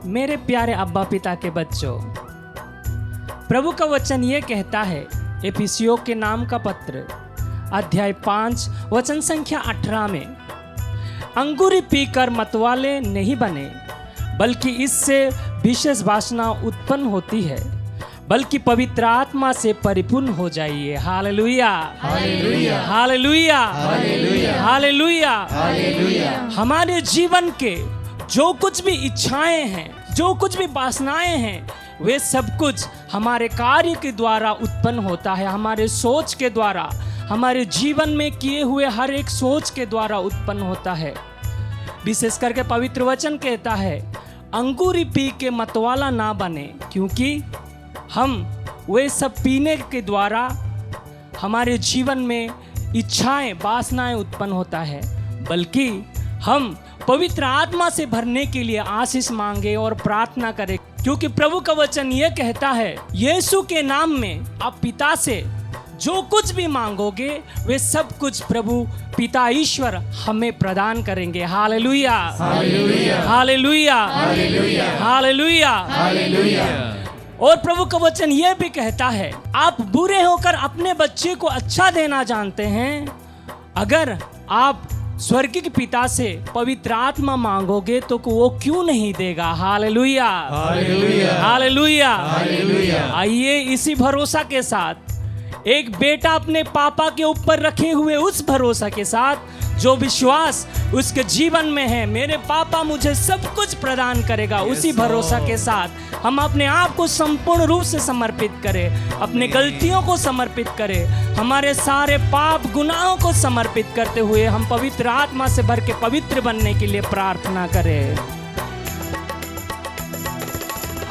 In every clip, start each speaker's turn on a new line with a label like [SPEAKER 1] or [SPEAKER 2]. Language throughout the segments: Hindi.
[SPEAKER 1] मेरे प्यारे अब्बा पिता के बच्चों, प्रभु का वचन ये कहता है एफिसियों के नाम का पत्र अध्याय 5 वचन संख्या 18 में, अंगूरी पीकर मतवाले नहीं बने, बल्कि इससे विशेष वासना उत्पन्न होती है, बल्कि पवित्र आत्मा से परिपूर्ण हो जाइए। Hallelujah,
[SPEAKER 2] hallelujah,
[SPEAKER 1] hallelujah,
[SPEAKER 2] hallelujah,
[SPEAKER 1] hallelujah,
[SPEAKER 2] hallelujah.
[SPEAKER 1] हमारे जीवन के जो कुछ भी इच्छाएं हैं, जो कुछ भी वासनाएं हैं, वे सब कुछ हमारे कार्य के द्वारा उत्पन्न होता है, हमारे सोच के द्वारा, हमारे जीवन में किए हुए हर एक सोच के द्वारा उत्पन्न होता है। विशेष करके पवित्र वचन कहता है अंगूरी पी के मतवाला ना बने, क्योंकि हम वे सब पीने के द्वारा हमारे जीवन में इच्छाएं वासनाएं उत्पन्न होता है, बल्कि हम पवित्र आत्मा से भरने के लिए आशीष मांगे और प्रार्थना करें, क्योंकि प्रभु का वचन ये कहता है यीशु के नाम में आप पिता से जो कुछ भी मांगोगे वे सब कुछ प्रभु पिता ईश्वर हमें प्रदान करेंगे। Hallelujah,
[SPEAKER 2] hallelujah,
[SPEAKER 1] hallelujah,
[SPEAKER 2] hallelujah,
[SPEAKER 1] hallelujah,
[SPEAKER 2] hallelujah.
[SPEAKER 1] और प्रभु का वचन यह भी कहता है आप बुरे होकर अपने बच्चे को अच्छा देना जानते हैं, अगर आप स्वर्गीय पिता से पवित्र आत्मा मांगोगे तो वो क्यों नहीं देगा। Hallelujah,
[SPEAKER 2] hallelujah,
[SPEAKER 1] hallelujah,
[SPEAKER 2] hallelujah.
[SPEAKER 1] आइए इसी भरोसा के साथ एक बेटा अपने पापा के ऊपर रखे हुए उस भरोसा के साथ जो विश्वास उसके जीवन में है, मेरे पापा मुझे सब कुछ प्रदान करेगा, उसी भरोसा के साथ हम अपने आप को संपूर्ण रूप से समर्पित करें, अपने गलतियों को समर्पित करें, हमारे सारे पाप गुनाहों को समर्पित करते हुए हम पवित्र आत्मा से भर के पवित्र बनने के लिए प्रार्थना करें।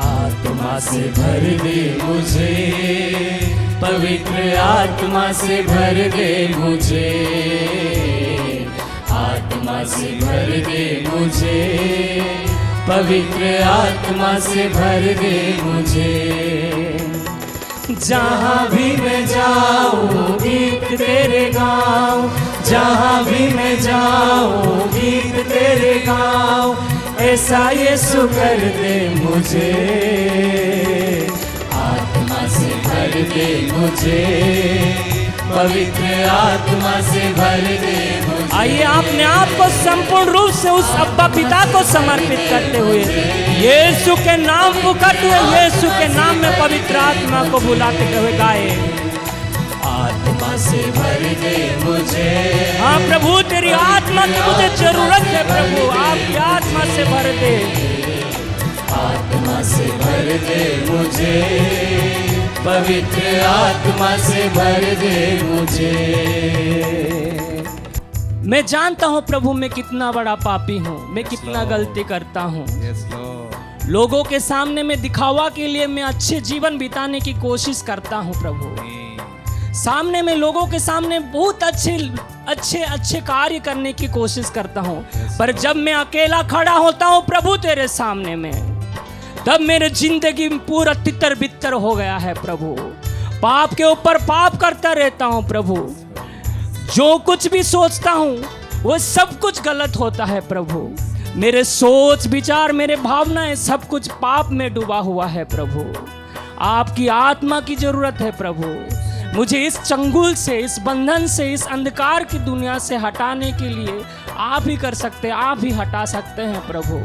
[SPEAKER 2] आत्मा से भर दे मुझे, पवित्र आत्मा से भर दे मुझे, आत्मा से भर दे मुझे, पवित्र आत्मा से भर दे मुझे। जहाँ भी मैं जाऊँ गीत तेरे गाऊँ, जहाँ भी मैं जाऊँ गीत तेरे गाऊँ, ऐसा यीशु कर दे मुझे, आत्मा से भर दे मुझे, पवित्र आत्मा से भर दे मुझे।
[SPEAKER 1] आइए अपने आप को संपूर्ण रूप से उस अब्बा पिता को समर्पित करते हुए यीशु के नाम पुकारते हुए यीशु के नाम में पवित्र आत्मा को बुलाते हुए गाए।
[SPEAKER 2] आत्मा से भर दे मुझे।
[SPEAKER 1] हाँ प्रभु, तेरी आत्मा की मुझे जरूरत है प्रभु, आपकी आत्मा से भर दे,
[SPEAKER 2] आत्मा से भर दे मुझे, पवित्र आत्मा से भर दे मुझे।
[SPEAKER 1] मैं जानता हूँ प्रभु मैं कितना बड़ा पापी हूँ, मैं कितना गलती करता हूँ। लोगों के सामने मैं दिखावा के लिए मैं अच्छे जीवन बिताने की कोशिश करता हूँ प्रभु, सामने में लोगों के सामने बहुत अच्छे कार्य करने की कोशिश करता हूँ, पर जब मैं अकेला खड़ा होता हूँ प्रभु तेरे सामने में, तब मेरे जिंदगी में पूरा तितर बितर हो गया है प्रभु, पाप के ऊपर पाप करता रहता हूँ प्रभु, जो कुछ भी सोचता हूँ वो सब कुछ गलत होता है प्रभु, मेरे सोच विचार मेरे भावनाएं सब कुछ पाप में डूबा हुआ है प्रभु। आपकी आत्मा की जरूरत है प्रभु, मुझे इस चंगुल से, इस बंधन से, इस अंधकार की दुनिया से हटाने के लिए आप ही कर सकते हैं, आप ही हटा सकते हैं प्रभु।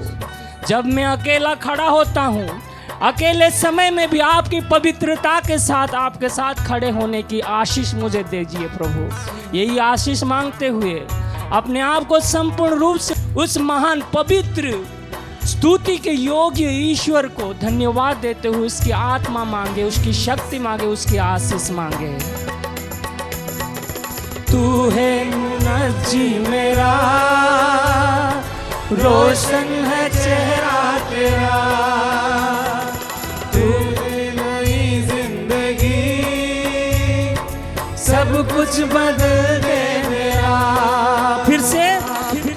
[SPEAKER 1] जब मैं अकेला खड़ा होता हूँ, अकेले समय में भी आपकी पवित्रता के साथ आपके साथ खड़े होने की आशीष मुझे दीजिए प्रभु। यही आशीष मांगते हुए अपने आप को संपूर्ण रूप से उस महान पवित्र स्तुति के योग्य ईश्वर को धन्यवाद देते हुए उसकी आत्मा मांगे, उसकी शक्ति मांगे, उसकी आशीष मांगे। तू है मुनज्जी मेरा, रोशन है चेहरा तेरा, तू नई जिंदगी सब कुछ बदल दे मेरा। फिर से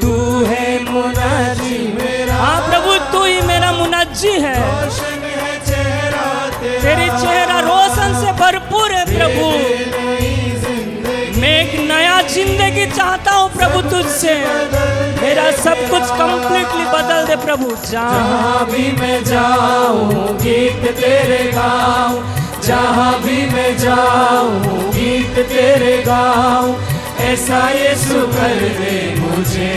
[SPEAKER 1] तू है मुनज्जी मेरा, हाँ प्रभु तू ही मेरा मुनज्जी है,
[SPEAKER 2] रोशन है चेहरा तेरा,
[SPEAKER 1] तेरी चेहरा रोशन से भरपूर है प्रभु। मैं एक नया जिंदगी चाहता चाहता हूँ प्रभु तुझसे, मेरा सब कुछ कंप्लीटली बदल दे प्रभु।
[SPEAKER 2] जहाँ भी मैं जाऊँ गीत तेरे गाऊँ, जहाँ भी मैं जाऊँ गीत तेरे गाऊँ, ऐसा यीशु कर दे मुझे,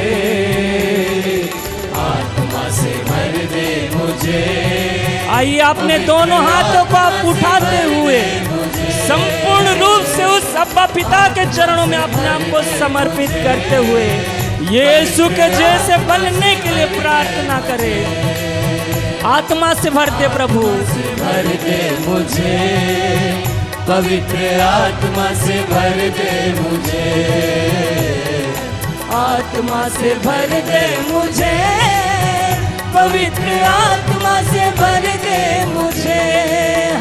[SPEAKER 2] आत्मा से भर दे मुझे।
[SPEAKER 1] आइए अपने दोनों हाथों को आप उठाते हुए संपूर्ण रूप से उस अब्बा पिता के चरणों में अपने आप को समर्पित करते हुए यीशु के जैसे बनने के लिए प्रार्थना करें। आत्मा से भर दे प्रभु,
[SPEAKER 2] भर दे मुझे, पवित्र आत्मा से भर दे मुझे,
[SPEAKER 1] आत्मा से भर दे मुझे, पवित्र आत्मा से भर दे मुझे।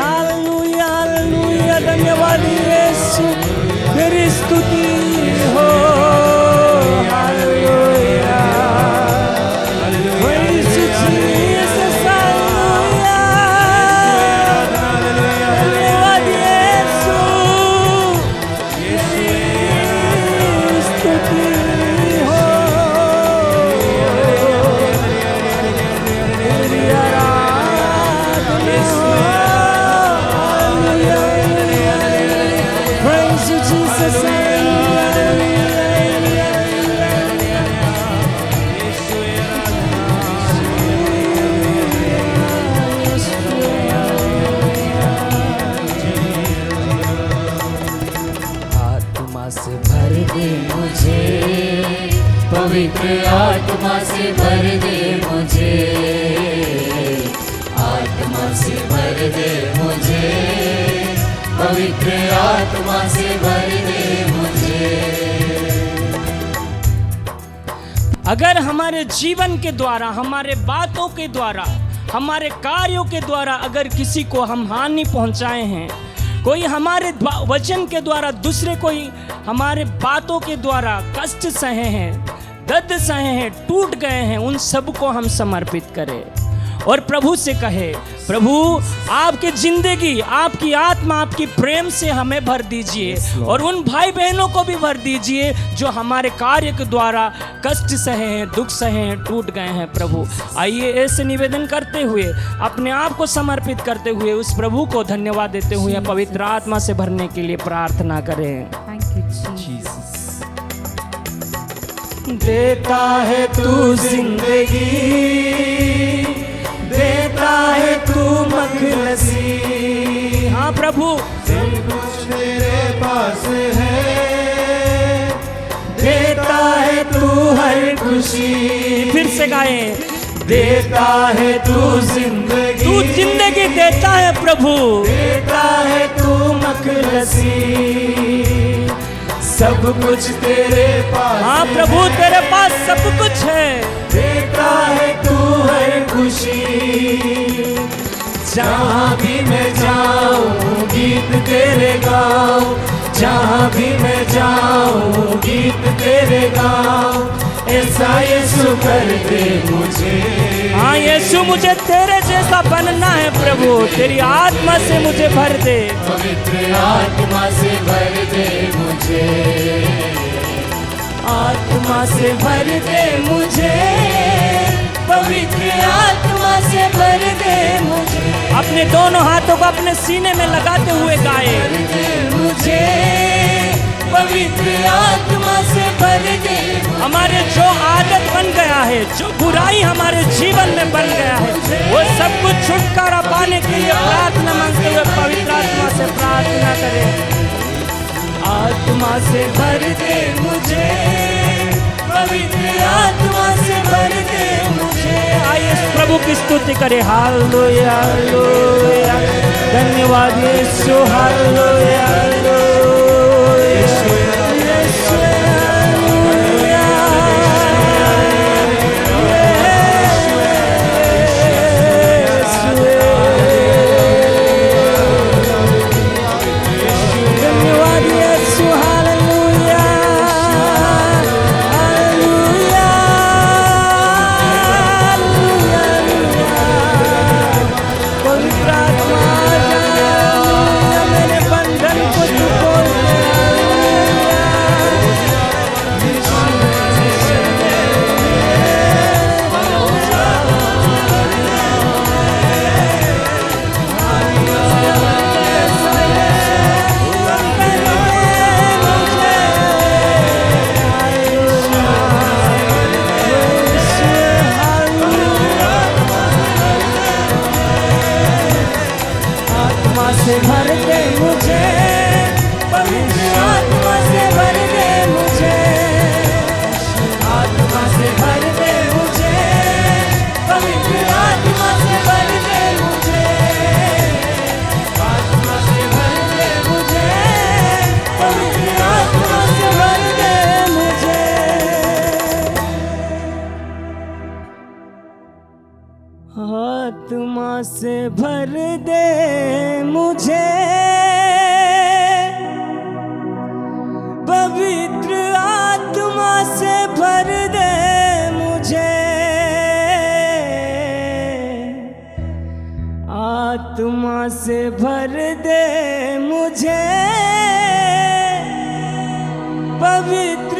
[SPEAKER 1] हालेलुया हालेलुया, धन्यवाद यीशु, तेरी स्तुति हो। Hallelujah, praise you Jesus, hallelujah, धन्यवाद यीशु, तेरी स्तुति हो। Praise you, Jesus. आत्मा से भर दे मुझे,
[SPEAKER 2] पवित्र आत्मा से भर दे मुझे, आत्मा से भर दे मुझे, पवित्र आत्मा से भर दे मुझे।
[SPEAKER 1] अगर हमारे जीवन के द्वारा, हमारे बातों के द्वारा, हमारे कार्यों के द्वारा अगर किसी को हम हानि पहुंचाए हैं, कोई हमारे वचन के द्वारा दूसरे कोई हमारे बातों के द्वारा कष्ट सहे हैं, दर्द सहे हैं, टूट गए हैं, उन सबको हम समर्पित करें और प्रभु से कहे, प्रभु आपकी जिंदगी, आपकी आत्मा, आपकी प्रेम से हमें भर दीजिए और उन भाई बहनों को भी भर दीजिए जो हमारे कार्य के द्वारा कष्ट सहे हैं, दुख सहे हैं, टूट गए हैं। प्रभु आइए ऐसे निवेदन करते हुए, अपने आप को समर्पित करते हुए उस प्रभु को धन्यवाद देते हुए पवित्र आत्मा से भरने के लिए प्रार्थना करें।
[SPEAKER 2] देता है तू जिंदगी, देता है तू मखलसी।
[SPEAKER 1] हाँ प्रभु,
[SPEAKER 2] सब कुछ तेरे पास है, देता है तू हर खुशी।
[SPEAKER 1] फिर से गाएं,
[SPEAKER 2] देता है तू जिंदगी,
[SPEAKER 1] तू जिंदगी देता है प्रभु,
[SPEAKER 2] देता है तू मखलसी। सब कुछ तेरे पास,
[SPEAKER 1] हाँ प्रभु तेरे पास सब कुछ है,
[SPEAKER 2] देता है तू हर खुशी। जहाँ भी मैं जाऊँ गीत तेरे गाऊँ, जहाँ भी मैं जाऊँ गीत तेरे गाऊँ, ऐसा यीशु कर दे मुझे।
[SPEAKER 1] हाँ यीशु मुझे तेरे जैसा बनना है प्रभु, तेरी आत्मा से मुझे भर दे,
[SPEAKER 2] पवित्र आत्मा से भर दे मुझे,
[SPEAKER 1] आत्मा से भर दे मुझे,
[SPEAKER 2] पवित्र आत्मा से भर दे मुझे।
[SPEAKER 1] अपने दोनों हाथों को अपने सीने में लगाते हुए गाए,
[SPEAKER 2] भर दे मुझे, पवित्र आत्मा से भर दे।
[SPEAKER 1] हमारे जो आदत बन गया है, जो बुराई हमारे जीवन में बन गया है, वो सब कुछ छुटकारा पाने के लिए प्रार्थना मांगते हुए पवित्र आत्मा से प्रार्थना करें।
[SPEAKER 2] आत्मा से भर दे मुझे, पवित्र आत्मा से भर दे मुझे।
[SPEAKER 1] आइए प्रभु की स्तुति करें। हालेलुया हालेलुया, धन्यवाद यीशु, हालेलुया हालेलुया। पवित्र आत्मा मेरे बंधन को आत्मा से भर दे मुझे, पवित्र आत्मा से भर दे मुझे, आत्मा से भर दे मुझे, पवित्र